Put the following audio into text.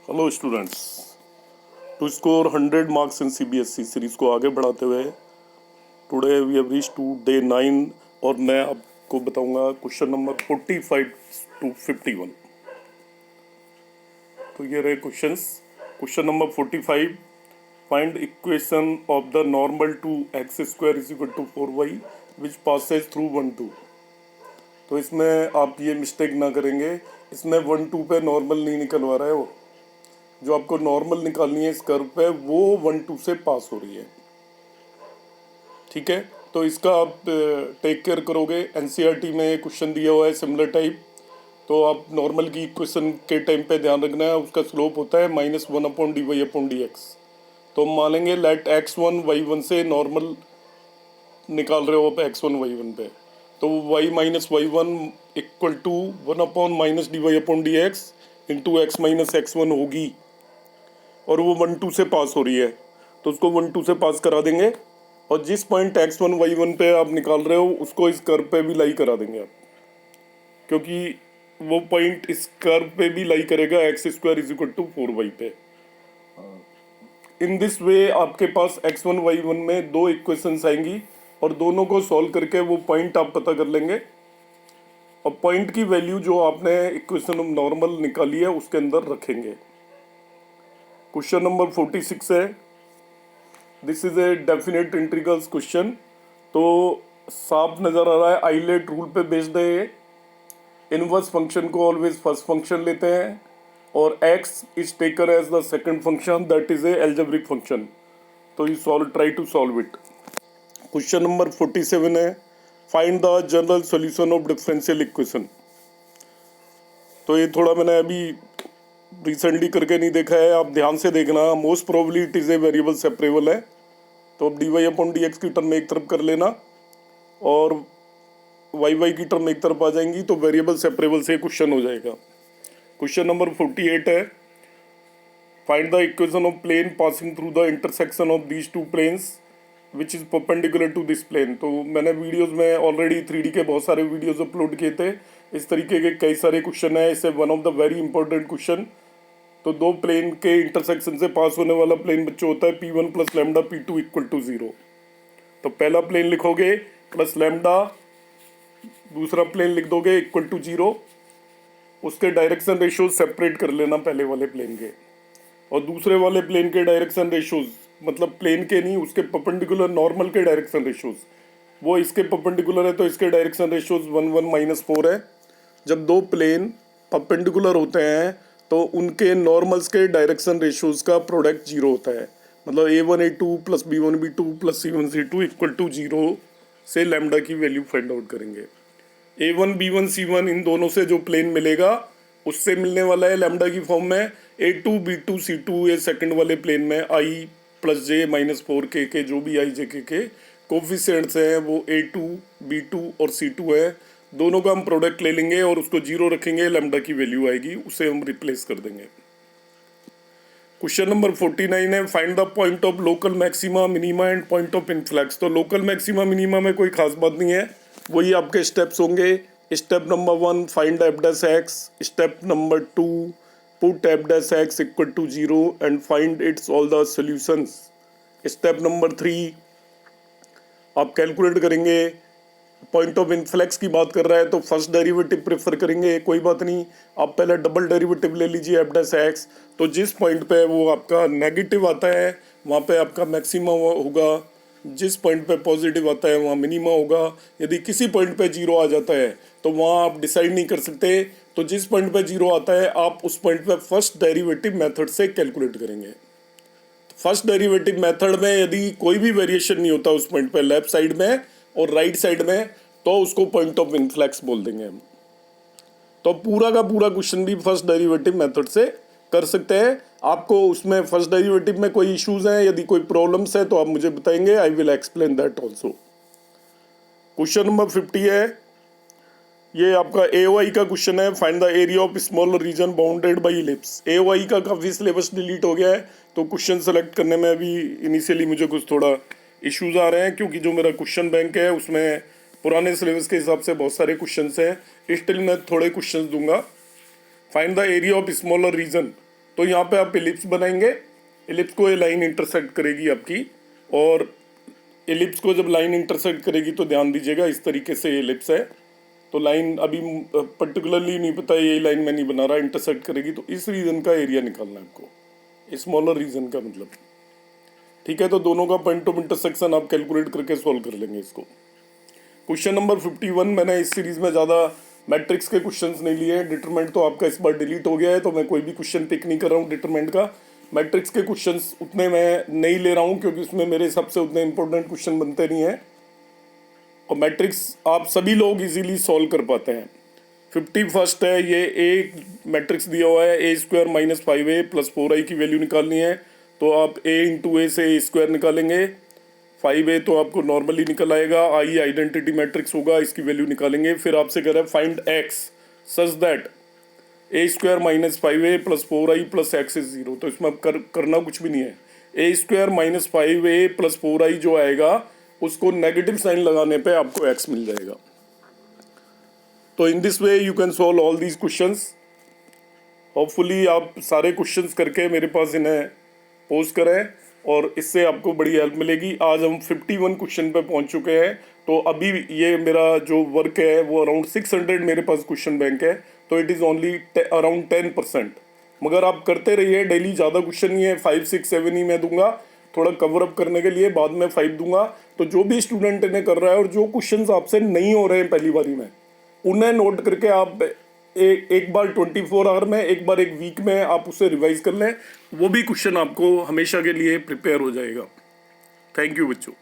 Hello students, to score 100 marks in CBSE series को आगे बढ़ाते हुए today we have reached to day 9 और मैं आपको बताऊंगा क्वेश्चन नंबर 45 टू 51। तो ये रहे questions. Question number 45, find equation of the normal to x square is equal to 4y which passes through 1 2। तो इसमें आप ये मिस्टेक ना करेंगे, इसमें 1 2 पे नॉर्मल नहीं निकलवा रहा है, वो जो आपको नॉर्मल निकालनी है इस कर्व पे वो 1 2 से पास हो रही है। ठीक है, तो इसका आप टेक केयर करोगे। एनसीईआरटी में क्वेश्चन दिया हुआ है सिमिलर टाइप, तो आप नॉर्मल की इक्वेशन के टाइम पे ध्यान रखना है, उसका स्लोप होता है -1/dy/dx। तो हम मानेंगे लेट x1 y1 से नॉर्मल निकाल रहे हो आप x1 y1 पे, तो y - y1 equal to 1/-dy/dx into x - x1 होगी, और वो 1 2 से पास हो रही है, तो उसको 1 2 से पास करा देंगे। और जिस पॉइंट x1 y1 पे आप निकाल रहे हो उसको इस कर्व पे भी लाई करा देंगे आप, क्योंकि वो पॉइंट इस कर्व पे भी लाई करेगा x² is equal to 4y पे। इन दिस वे आपके पास x1 y1 में दो इक्वेशंस आएंगी और दोनों को सॉल्व करके वो पॉइंट आप पता कर लेंगे, और पॉइंट की वैल्यू जो आपने इक्वेशन नॉर्मल निकाली है उसके अंदर रखेंगे। क्वेश्चन नंबर 46 है, this is a definite integrals question. तो साफ नज़र आ रहा है आइलेट रूल पे बेस्ड है ये। इनवर्स फंक्शन को ऑलवेज फर्स्ट फंक्शन लेते हैं और x is taken as the second function, that is a algebraic function. तो you solve, try to solve it. Question number 47 है, find the general solution of differential equation. तो ये थोड़ा मैंने अभी रिसेंटली करके नहीं देखा है, आप ध्यान से देखना। Most probably it is a variable separable है, तो अब dy/dx की टर्म एक तरफ कर लेना और y की टर्म एक तरफ आ जाएंगी, तो वेरिएबल सेपरेबल से क्वेश्चन हो जाएगा। क्वेश्चन नंबर 48 है, find the equation of plane passing through the intersection of these two planes which is perpendicular to this plane. तो मैंने वीडियोज़ में ऑलरेडी 3D के बहुत सारे वीडियोज़ अपलोड किए थे, इस तरीके के कई सारे क्वेश्चन है, इससे one of the very important question. तो दो प्लेन के इंटरसेक्शन से पास होने वाला प्लेन बच्चों होता है P1 + lambda P2 equal to 0। तो पहला प्लेन लिखोगे प्लस लैम्डा, दूसरा प्लेन लिख दोगे इक्वल टू 0। उसके डायरेक्शन रेशियोज सेपरेट कर लेना पहले वाले प्लेन के, और दूसरे वाले प्लेन के डायरेक्शन रेशियोज, मतलब प्लेन के नहीं, उसके परपेंडिकुलर नॉर्मल के डायरेक्शन रेशियोज, वो इसके परपेंडिकुलर है तो इसके डायरेक्शन रेशियोज 1 1 -4 है। जब दो प्लेन परपेंडिकुलर होते हैं तो उनके नॉर्मल्स के डायरेक्शन रेशियोज का प्रोडक्ट 0 होता है, मतलब a1 a2 + b1 b2 + c1 c2 equal to 0 से लैम्डा की वैल्यू फाइंड आउट करेंगे। a1 b1 c1 इन दोनों से जो प्लेन मिलेगा उससे मिलने वाला है लैम्डा की फॉर्म में। a2 b2 c2 ये सेकंड वाले प्लेन में i + j - 4k के जो भी i j k के कोफिशिएंट्स हैं वो a2 b2 और c2 है, दोनों का हम प्रोडक्ट ले लेंगे और उसको 0 रखेंगे, लैम्डा की वैल्यू आएगी, उसे हम रिप्लेस कर देंगे। क्वेश्चन नंबर 49 है, find the point of local maxima minima and point of influx. तो लोकल मैक्सिमा मिनिमा में कोई खास बात नहीं है, वही आपके स्टेप्स होंगे। Step number 1 find f'(x), step number 2 put f'(x) equal to 0 and find its all the solutions. Step number 3 आप कैलकुलेट करेंगे। पॉइंट ऑफ इन्फ्लेक्स की बात कर रहा है तो फर्स्ट डेरिवेटिव प्रेफर करेंगे, कोई बात नहीं, आप पहले डबल डेरिवेटिव ले लीजिए f'(x). तो जिस पॉइंट पे वो आपका नेगेटिव आता है वहाँ पे आपका मैक्सिमा होगा, जिस पॉइंट पे पॉजिटिव आता है वहाँ मिनिमा होगा। यदि किसी पॉइंट पे 0 आ जाता है तो वहाँ आप डिसाइड नहीं कर सकते, तो जिस पॉइंट पे 0 आता है आप उस पॉइंट पे फर्स्ट डेरिवेटिव मेथड से कैलकुलेट करेंगे। फर्स्ट डेरिवेटिव मेथड में यदि कोई भी वेरिएशन नहीं होता उस पॉइंट पे लेफ्ट साइड में और राइट साइड में, तो उसको पॉइंट ऑफ इन्फ्लेक्स बोल देंगे हम। तो पूरा का पूरा क्वेश्चन भी फर्स्ट डेरिवेटिव मेथड से कर सकते हैं। आपको उसमें फर्स्ट डेरिवेटिव में कोई इश्यूज हैं, यदि कोई प्रॉब्लम्स है तो आप मुझे बताएंगे, I will explain that also. Question number 50 है, ये आपका AOI का क्वेश्चन है, find the area of smaller reason bounded by ellipse. AOI का काफ़ी सिलेबस डिलीट हो गया है, तो क्वेश्चन सेलेक्ट करने में अभी इनिशियली मुझे कुछ थोड़ा इश्यूज आ रहे हैं, क्योंकि जो मेरा क्वेश्चन बैंक है उसमें पुराने सिलेबस के हिसाब से बहुत सारे क्वेश्चंस हैं, स्टिल मैं थोड़े क्वेश्चंस दूंगा। Find the area of smaller region, तो यहाँ पे आप एलिप्स बनाएंगे, एलिप्स को ये लाइन इंटरसेक्ट करेगी आपकी, और एलिप्स को जब लाइन इंटरसेक्ट करेगी तो ध्यान दीजिएगा इस तरीके से एलिप्स है, तो लाइन अभी पर्टिकुलरली नहीं पता ये लाइन मैं नहीं बना रहा, इंटरसेक्ट करेगी तो इस रीजन का एरिया निकालना है आपको, स्मॉलर रीजन का मतलब, ठीक है। तो दोनों का पॉइंट ऑफ इंटरसेक्शन आप कैलकुलेट करके सॉल्व कर लेंगे इसको। क्वेश्चन नंबर 51, मैंने इस सीरीज में ज़्यादा मैट्रिक्स के क्वेश्चंस नहीं लिए हैं, डिटरमिनेंट तो आपका इस बार डिलीट हो गया है तो मैं कोई भी क्वेश्चन पिक नहीं कर रहा हूँ डिटरमिनेंट का। मैट्रिक्स के क्वेश्चंस उतने मैं नहीं ले रहा हूँ क्योंकि उसमें मेरे हिसाब से उतने इंपॉर्टेंट क्वेश्चन बनते नहीं हैं, और मैट्रिक्स आप सभी लोग इजीली सॉल्व कर पाते हैं। 51 है, ये ए मैट्रिक्स दिया हुआ है, ए square minus 5a plus 4i की वैल्यू निकालनी है, तो आप a इंटू ए से ए स्क्वायर निकालेंगे, 5a तो आपको नॉर्मली निकल आएगा, आई आइडेंटिटी मैट्रिक्स होगा, इसकी वैल्यू निकालेंगे। फिर आपसे कह रहा है find x such that A square minus 5a plus 4i plus x is 0, तो इसमें करना कुछ भी नहीं है, ए square minus 5a plus 4i जो आएगा उसको नेगेटिव साइन लगाने पे आपको x मिल जाएगा। तो in this way you can solve all these questions. Hopefully आप सारे क्वेश्चंस करके मेरे पास इन्हें पोस्ट करें और इससे आपको बड़ी हेल्प मिलेगी। आज हम 51 क्वेश्चन पे पहुंच चुके हैं, तो अभी ये मेरा जो वर्क है वो अराउंड 600 मेरे पास क्वेश्चन बैंक है, तो इट इज़ ओनली अराउंड 10%। मगर आप करते रहिए डेली, ज़्यादा क्वेश्चन नहीं है, 5, 6, 7 ही मैं दूंगा थोड़ा कवर अप करने के लिए, बाद में 5 दूंगा। तो जो भी स्टूडेंट इन्हें कर रहा है और जो क्वेश्चंस आपसे नहीं हो रहे हैं पहली बारी में, उन्हें नोट करके आप एक बार 24 आवर में, एक बार एक वीक में आप उसे रिवाइज कर लें, वो भी क्वेश्चन आपको हमेशा के लिए प्रिपेयर हो जाएगा। थैंक यू बच्चों।